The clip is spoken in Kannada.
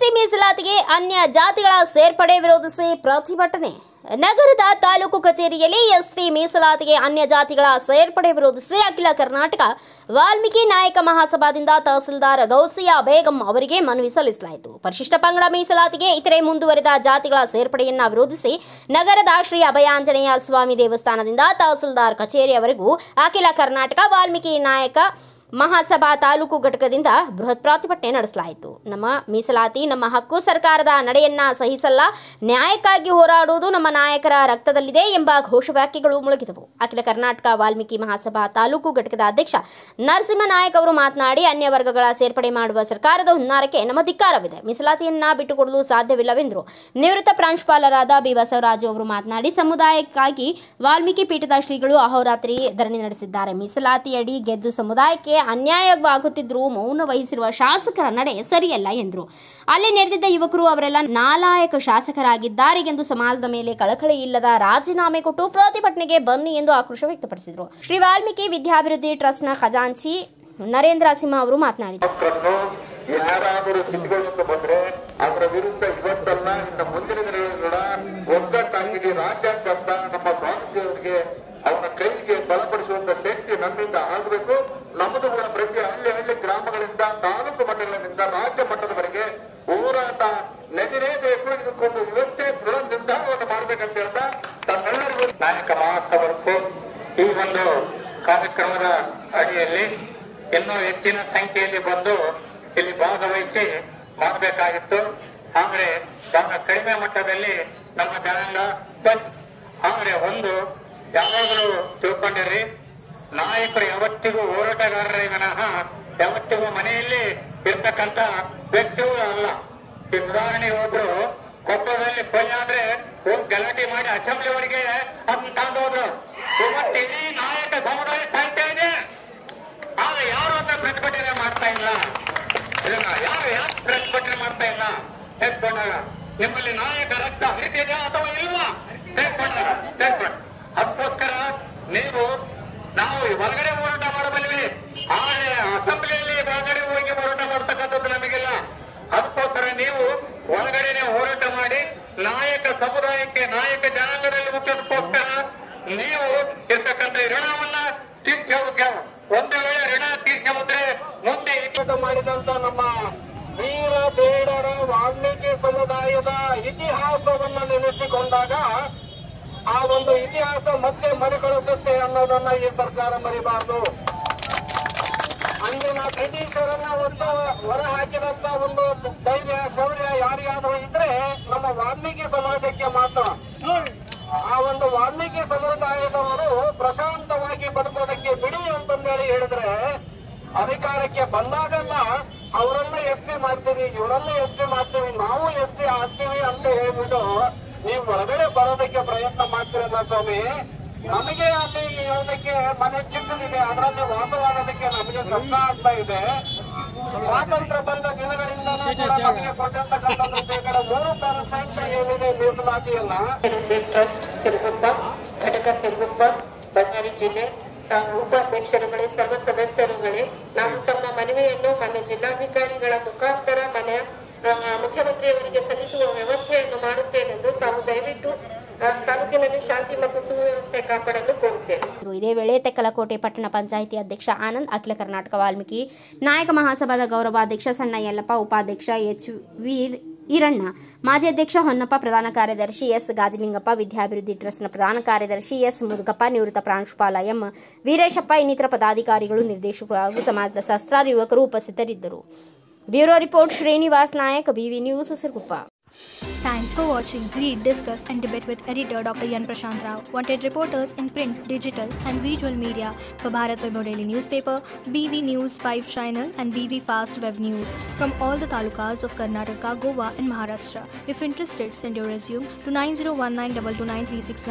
ಎಸ್ಟಿ ಮೀಸಲಾತಿಗೆ ಅನ್ಯ ಜಾತಿಗಳ ಸೇರ್ಪಡೆ ವಿರೋಧಿಸಿ ಪ್ರತಿಭಟನೆ. ನಗರದ ತಾಲೂಕು ಕಚೇರಿಯಲ್ಲಿ ಎಸ್ಟಿ ಮೀಸಲಾತಿಗೆ ಅನ್ಯ ಜಾತಿಗಳ ಸೇರ್ಪಡೆ ವಿರೋಧಿಸಿ ಅಖಿಲ ಕರ್ನಾಟಕ ವಾಲ್ಮೀಕಿ ನಾಯಕ ಮಹಾಸಭಾದಿಂದ ತಹಸೀಲ್ದಾರ್ ಗೌಸಿಯಾ ಬೇಗಂ ಅವರಿಗೆ ಮನವಿ ಸಲ್ಲಿಸಲಾಯಿತು. ಪರಿಶಿಷ್ಟ ಪಂಗಡ ಮೀಸಲಾತಿಗೆ ಇತರೆ ಮುಂದುವರೆದ ಜಾತಿಗಳ ಸೇರ್ಪಡೆಯನ್ನ ವಿರೋಧಿಸಿ ನಗರದ ಶ್ರೀ ಅಭಯಾಂಜನೇಯ ಸ್ವಾಮಿ ದೇವಸ್ಥಾನದಿಂದ ತಹಸೀಲ್ದಾರ್ ಕಚೇರಿಯವರೆಗೂ ಅಖಿಲ ಕರ್ನಾಟಕ ವಾಲ್ಮೀಕಿ ನಾಯಕ ಮಹಾಸಭಾ ತಾಲೂಕು ಘಟಕದಿಂದ ಬೃಹತ್ ಪ್ರತಿಭಟನೆ ನಡೆಸಲಾಯಿತು. ನಮ್ಮ ಮೀಸಲಾತಿ ನಮ್ಮ ಹಕ್ಕು, ಸರ್ಕಾರದ ನಡೆಯನ್ನ ಸಹಿಸಲ್ಲ, ನ್ಯಾಯಕ್ಕಾಗಿ ಹೋರಾಡುವುದು ನಮ್ಮ ನಾಯಕರ ರಕ್ತದಲ್ಲಿದೆ ಎಂಬ ಘೋಷವಾಕ್ಯಗಳು ಮುಳುಗಿದವು. ಅಖಿಲ ಕರ್ನಾಟಕ ವಾಲ್ಮೀಕಿ ಮಹಾಸಭಾ ತಾಲೂಕು ಘಟಕದ ಅಧ್ಯಕ್ಷ ನರಸಿಂಹನಾಯಕ್ ಅವರು ಮಾತನಾಡಿ, ಅನ್ಯ ವರ್ಗಗಳ ಸೇರ್ಪಡೆ ಮಾಡುವ ಸರ್ಕಾರದ ಹುನ್ನಾರಕ್ಕೆ ನಮ್ಮ ಧಿಕ್ಕಾರವಿದೆ, ಮೀಸಲಾತಿಯನ್ನ ಬಿಟ್ಟುಕೊಡಲು ಸಾಧ್ಯವಿಲ್ಲವೆಂದರು. ನಿವೃತ್ತ ಪ್ರಾಂಶುಪಾಲರಾದ ಬಿ ಬಸವರಾಜು ಅವರು ಮಾತನಾಡಿ, ಸಮುದಾಯಕ್ಕಾಗಿ ವಾಲ್ಮೀಕಿ ಪೀಠದ ಶ್ರೀಗಳು ಅಹೋರಾತ್ರಿ ಧರಣಿ ನಡೆಸಿದ್ದಾರೆ. ಮೀಸಲಾತಿಯಡಿ ಗೆದ್ದು ಸಮುದಾಯಕ್ಕೆ ಅನ್ಯಾಯವಾಗುತ್ತಿದ್ದರೂ ಮೌನ ವಹಿಸಿರುವ ಶಾಸಕರ ನಡೆ ಸರಿಯಲ್ಲ ಎಂದರು. ಅಲ್ಲಿ ನೆರೆದಿದ್ದ ಯುವಕರು ಅವರೆಲ್ಲ ನಾಲಾಯಕ ಶಾಸಕರಾಗಿದ್ದಾರೆ ಎಂದು ಸಮಾಜದ ಮೇಲೆ ಕಳಕಳಿ ಇಲ್ಲದ ರಾಜೀನಾಮೆ ಕೊಟ್ಟು ಪ್ರತಿಭಟನೆಗೆ ಬನ್ನಿ ಎಂದು ಆಕ್ರೋಶ ವ್ಯಕ್ತಪಡಿಸಿದರು. ಶ್ರೀ ವಾಲ್ಮೀಕಿ ವಿದ್ಯಾಭಿವೃದ್ಧಿ ಟ್ರಸ್ಟ್ನ ಖಜಾಂಚಿ ನರೇಂದ್ರ ಸಿಂಹ ಅವರು ಮಾತನಾಡಿದರು. ಯಾರಾದರೂ ಕಿತ್ಕೊಂಡು ಬಂದ್ರೆ ಅದರ ವಿರುದ್ಧ ಇವತ್ತಲ್ಲ ಇನ್ನು ಮುಂದಿನ ದಿನಗಳ ಒಗ್ಗಟ್ಟಾಗಿ ರಾಜ್ಯಾದ್ಯಂತ ನಮ್ಮ ಸ್ವಾಮೀಜಿಯವರಿಗೆ ಅವರ ಕೈಗೆ ಬಲಪಡಿಸುವಂತ ಶಕ್ತಿ ನಮ್ಮಿಂದ ಆಗಬೇಕು. ನಮ್ಮದು ಕೂಡ ಪ್ರತಿ ಹಳ್ಳಿ ಗ್ರಾಮಗಳಿಂದ ತಾಲೂಕು ಮಟ್ಟಗಳಿಂದ ರಾಜ್ಯ ಮಟ್ಟದವರೆಗೆ ಹೋರಾಟ ನಡೆಯಲೇಬೇಕು. ಇದಕ್ಕೊಂದು ಇವತ್ತೇ ದೃಢ ನಿರ್ಧಾರವನ್ನು ಮಾಡಬೇಕಂತ ಹೇಳ್ತಾ ತಮ್ಮೆಲ್ಲರಿಗೂ ನಾಯಕ ಮಹಾಸಭೆಗೂ ಈ ಒಂದು ಕಾರ್ಯಕ್ರಮದ ಅಡಿಯಲ್ಲಿ ಇನ್ನೂ ಹೆಚ್ಚಿನ ಸಂಖ್ಯೆಯಲ್ಲಿ ಬಂದು ಇಲ್ಲಿ ಭಾಗವಹಿಸಿ ಮಾಡಬೇಕಾಗಿತ್ತು. ಆದ್ರೆ ಬಹಳ ಕಡಿಮೆ ಮಟ್ಟದಲ್ಲಿ ನಮ್ಮ ಜನಾಂಗ ಆದ್ರೆ ಒಂದು ಯಾವಾಗಲೂ ತಿಳ್ಕೊಂಡಿರಿ, ನಾಯಕರು ಯಾವತ್ತಿಗೂ ಹೋರಾಟಗಾರರೇ ವಿನಃ ಯಾವತ್ತಿಗೂ ಮನೆಯಲ್ಲಿ ಇರ್ತಕ್ಕಂಥ ವ್ಯಕ್ತಿಗಳು ಅಲ್ಲ. ಈ ಉದಾಹರಣೆ ಒಬ್ರು ಕೊಪ್ಪದಲ್ಲಿ ಕೊಯ್ಯಾದ್ರೆ ಹೋಗಿ ಗಲಾಟೆ ಮಾಡಿ ಅಸೆಂಬ್ಲಿ ಒಳಗೆ ಅದನ್ನ ತಂದು ಹೋದ್ರು. ಇವತ್ತು ಇಡೀ ನಾಯಕ ಸಮುದಾಯ ಸಾಯ್ತಾ ಇದೆ, ಆದ್ರೆ ಯಾರು ಅಂತ ಪ್ರತಿಭಟನೆ ಮಾಡ್ತಾ ಇಲ್ಲ. ಇದನ್ನ ಯಾರು ಯಾಕೆ ಪ್ರತಿಭಟನೆ ಮಾಡ್ತಾ ಇಲ್ಲ? ಹೇಳ್ಕೊಂಡಾಗ ನಿಮ್ಮಲ್ಲಿ ನಾಯಕ ರಕ್ತ ಹರಿತಿದೆಯಾ ಅಥವಾ ಇಲ್ವಾ? ಹೇಳ್ಕೊಂಡಾಗ ಅದಕ್ಕೋಸ್ಕರ ನಾವು ಹೊರಗಡೆ ಹೋರಾಟ ಮಾಡಬಲ್ವಿ, ಆದರೆ ಅಸೆಂಬ್ಲಿಯಲ್ಲಿ ಹೊರಗಡೆ ಹೋಗಿ ಹೋರಾಟ ಮಾಡ್ತಕ್ಕಂಥದ್ದು ನಮಗಿಲ್ಲ. ಅದಕ್ಕೋಸ್ಕರ ನೀವು ಹೊರಗಡೆ ಹೋರಾಟ ಮಾಡಿ ನಾಯಕ ಸಮುದಾಯಕ್ಕೆ ನಾಯಕ ಜನಾಂಗದಲ್ಲಿ ಮುಟ್ಟೋದಕ್ಕೋಸ್ಕರ ನೀವು ಇರ್ತಕ್ಕಂಥ ಋಣವನ್ನ ತೀರ್ಸ್ಕೋಬೇಕು. ಒಂದು ವೇಳೆ ಋಣ ತೀರ್ಸ್ಕೊಂಡ್ರೆ ಮುಂದೆ ಮಾಡಿದಂತ ನಮ್ಮ ವೀರ ಬೇಡರ ವಾಲ್ಮೀಕಿ ಸಮುದಾಯದ ಇತಿಹಾಸವನ್ನ ನೆನೆಸಿಕೊಂಡಾಗ ಆ ಒಂದು ಇತಿಹಾಸ ಮತ್ತೆ ಮರುಕಳಿಸುತ್ತೆ ಅನ್ನೋದನ್ನ ಈ ಸರ್ಕಾರ ಮರಿಬಾರದು. ಅಂದಿನ ಬ್ರಿಟಿಷರನ್ನ ಒಂದು ಹೊರ ಹಾಕಿದಂತ ಒಂದು ಧೈರ್ಯ ಶೌರ್ಯ ಯಾರಿಗಾದ್ರೂ ಇದ್ರೆ ನಮ್ಮ ವಾಲ್ಮೀಕಿ ಸಮಾಜಕ್ಕೆ ಮಾತ್ರ. ಆ ಒಂದು ವಾಲ್ಮೀಕಿ ಸಮುದಾಯದವರು ಪ್ರಶಾಂತವಾಗಿ ಬದುಕೋದಕ್ಕೆ ಬಿಡಿ ಅಂತಂದೇಳಿ ಹೇಳಿದ್ರೆ, ಅಧಿಕಾರಕ್ಕೆ ಬಂದಾಗಲ್ಲ ಅವರನ್ನ ಎಸ್ಟಿ ಮಾಡ್ತೀವಿ, ಇವರನ್ನ ಎಸ್ಟಿ ಮಾಡ್ತೀವಿ, ನಾವು ಎಸ್ಟಿ ಆಗ್ತೀವಿ ಅಂತ ಹೇಳ್ಬಿಟ್ಟು ನೀವು ಒಳಗಡೆ ಬರೋದಕ್ಕೆ ಪ್ರಯತ್ನ ಮಾಡ್ತಿರಲ್ಲ ಸ್ವಾಮಿ. ನಮಗೆ ಅಲ್ಲಿ ಇರೋದಕ್ಕೆ ಮನೆ ಚಿಕ್ಕದಿದೆ, ಅದರಲ್ಲಿ ವಾಸವಾಗೋದಕ್ಕೆ ನಮಗೆ ಕಷ್ಟ ಆಗ್ತಾ ಇದೆ. ಸ್ವಾತಂತ್ರ್ಯ ಬಂದ ದಿನಗಳಿಂದ ನಮಗೆ ಕೊಟ್ಟಿರ್ತಕ್ಕಂಥದ್ದು ಶೇಕಡ 3% ಏನಿದೆ ಮೀಸಲಾತಿಯನ್ನ. ಸಿರುಗುಪ್ಪ ಘಟಕ ಸಿರುಗುಪ್ಪ ಬಳ್ಳಾರಿ ಜಿಲ್ಲೆ ಉಪಾಧ್ಯಕ್ಷರುಗಳೇ, ಸರ್ವ ಸದಸ್ಯರುಗಳೇ, ನಾವು ತಮ್ಮ ಮನವಿಯನ್ನು ಮಾನ್ಯ ಜಿಲ್ಲಾಧಿಕಾರಿಗಳ ಮುಖಾಂತರ ಮುಖ್ಯಮಂತ್ರಿಯವರಿಗೆ ಸಲ್ಲಿಸುವ ವ್ಯವಸ್ಥೆಯನ್ನು ಮಾಡುತ್ತೇನೆಂದು ತಾವು ದಯವಿಟ್ಟು ತಾಲೂಕಿನಲ್ಲಿ ಶಾಂತಿ ಮತ್ತು ಸುವ್ಯವಸ್ಥೆ ಕಾಪಾಡಲು ಕೋರುತ್ತೇನೆ. ಇದೇ ವೇಳೆ ತೆಕ್ಕಲಕೋಟೆ ಪಟ್ಟಣ ಪಂಚಾಯಿತಿ ಅಧ್ಯಕ್ಷ ಆನಂದ್, ಅಖಿಲ ಕರ್ನಾಟಕ ವಾಲ್ಮೀಕಿ ನಾಯಕ ಮಹಾಸಭಾದ ಗೌರವಾಧ್ಯಕ್ಷ ಸಣ್ಣ ಯಲ್ಲಪ್ಪ, ಉಪಾಧ್ಯಕ್ಷ ಎಚ್ ವಿ ಈರಣ್ಣ, ಮಾಜಿ ಅಧ್ಯಕ್ಷ ಹೊನ್ನಪ್ಪ, ಪ್ರಧಾನ ಕಾರ್ಯದರ್ಶಿ ಎಸ್ ಗಾದಿಲಿಂಗಪ್ಪ, ವಿದ್ಯಾಭಿವೃದ್ಧಿ ಟ್ರಸ್ಟ್ನ ಪ್ರಧಾನ ಕಾರ್ಯದರ್ಶಿ ಎಸ್ ಮುದುಗಪ್ಪ, ನಿವೃತ್ತ ಪ್ರಾಂಶುಪಾಲ ಎಂ ವೀರೇಶಪ್ಪ ಇನ್ನಿತರ ಪದಾಧಿಕಾರಿಗಳು, ನಿರ್ದೇಶಕರು ಹಾಗೂ ಸಮಾಜದ ಸಹಸ್ರಾರು ಯುವಕರು ಉಪಸ್ಥಿತರಿದ್ದರು. Bureau report Srinivas Nayak, BV news, Siruguppa. Thanks for watching. Read, discuss and debate with editor Dr. Yan Prashant Rao. Wanted reporters in print, digital and visual media for Bharat Vaibhav Daily Newspaper, BV News 5 Channel and BV Fast Web News from all the talukas of Karnataka, Goa and Maharashtra. If interested, send your resume to 9019229369.